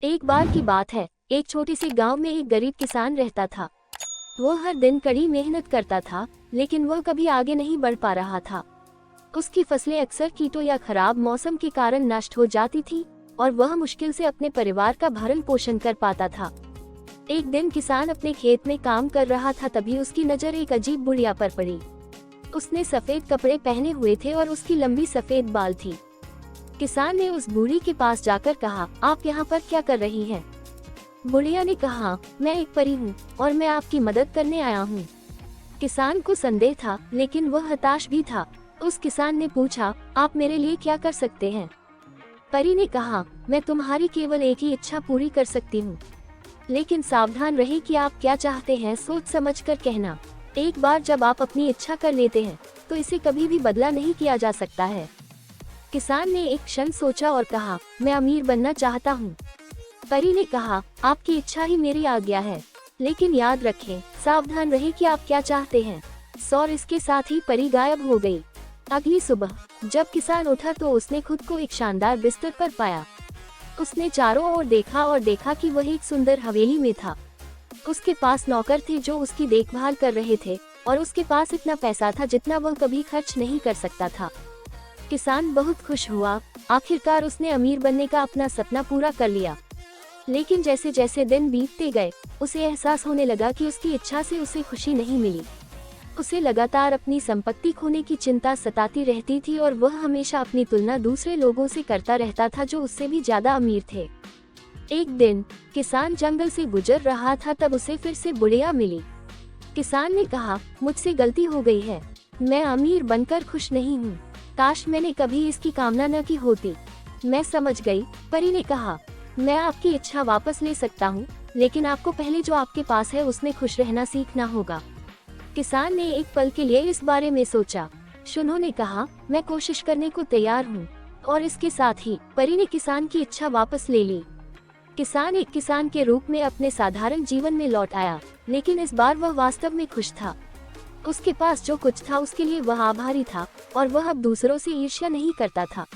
एक बार की बात है, एक छोटे से गांव में एक गरीब किसान रहता था। वो हर दिन कड़ी मेहनत करता था, लेकिन वह कभी आगे नहीं बढ़ पा रहा था। उसकी फसलें अक्सर कीटों या खराब मौसम के कारण नष्ट हो जाती थी और वह मुश्किल से अपने परिवार का भरण पोषण कर पाता था। एक दिन किसान अपने खेत में काम कर रहा था, तभी उसकी नज़र एक अजीब बुढ़िया पर पड़ी। उसने सफेद कपड़े पहने हुए थे और उसकी लंबी सफेद बाल थी। किसान ने उस बूढ़ी के पास जाकर कहा, आप यहाँ पर क्या कर रही हैं? बुढ़िया ने कहा, मैं एक परी हूँ और मैं आपकी मदद करने आया हूँ। किसान को संदेह था, लेकिन वह हताश भी था। उस किसान ने पूछा, आप मेरे लिए क्या कर सकते हैं? परी ने कहा, मैं तुम्हारी केवल एक ही इच्छा पूरी कर सकती हूँ, लेकिन सावधान रहे कि आप क्या चाहते हैं, सोच समझ कर कहना। एक बार जब आप अपनी इच्छा कर लेते हैं, तो इसे कभी भी बदला नहीं किया जा सकता है। किसान ने एक क्षण सोचा और कहा, मैं अमीर बनना चाहता हूँ। परी ने कहा, आपकी इच्छा ही मेरी आज्ञा है, लेकिन याद रखें, सावधान रहे कि आप क्या चाहते हैं। और इसके साथ ही परी गायब हो गई। अगली सुबह जब किसान उठा तो उसने खुद को एक शानदार बिस्तर पर पाया। उसने चारों ओर देखा और देखा कि वह एक सुंदर हवेली में था। उसके पास नौकर थे जो उसकी देखभाल कर रहे थे और उसके पास इतना पैसा था जितना वह कभी खर्च नहीं कर सकता था। किसान बहुत खुश हुआ। आखिरकार उसने अमीर बनने का अपना सपना पूरा कर लिया। लेकिन जैसे जैसे दिन बीतते गए, उसे एहसास होने लगा कि उसकी इच्छा से उसे खुशी नहीं मिली। उसे लगातार अपनी संपत्ति खोने की चिंता सताती रहती थी और वह हमेशा अपनी तुलना दूसरे लोगों से करता रहता था जो उससे भी ज्यादा अमीर थे। एक दिन किसान जंगल से गुजर रहा था, तब उसे फिर से बुढ़िया मिली। किसान ने कहा, मुझसे गलती हो गई है, मैं अमीर बनकर खुश नहीं हूँ। काश मैंने कभी इसकी कामना न की होती। मैं समझ गई, परी ने कहा, मैं आपकी इच्छा वापस ले सकता हूँ, लेकिन आपको पहले जो आपके पास है उसमें खुश रहना सीखना होगा। किसान ने एक पल के लिए इस बारे में सोचा। उन्होंने कहा, मैं कोशिश करने को तैयार हूँ। और इसके साथ ही परी ने किसान की इच्छा वापस ले ली। किसान एक किसान के रूप में अपने साधारण जीवन में लौट आया, लेकिन इस बार वह वास्तव में खुश था। उसके पास जो कुछ था उसके लिए वह आभारी था और वह अब दूसरों से ईर्ष्या नहीं करता था।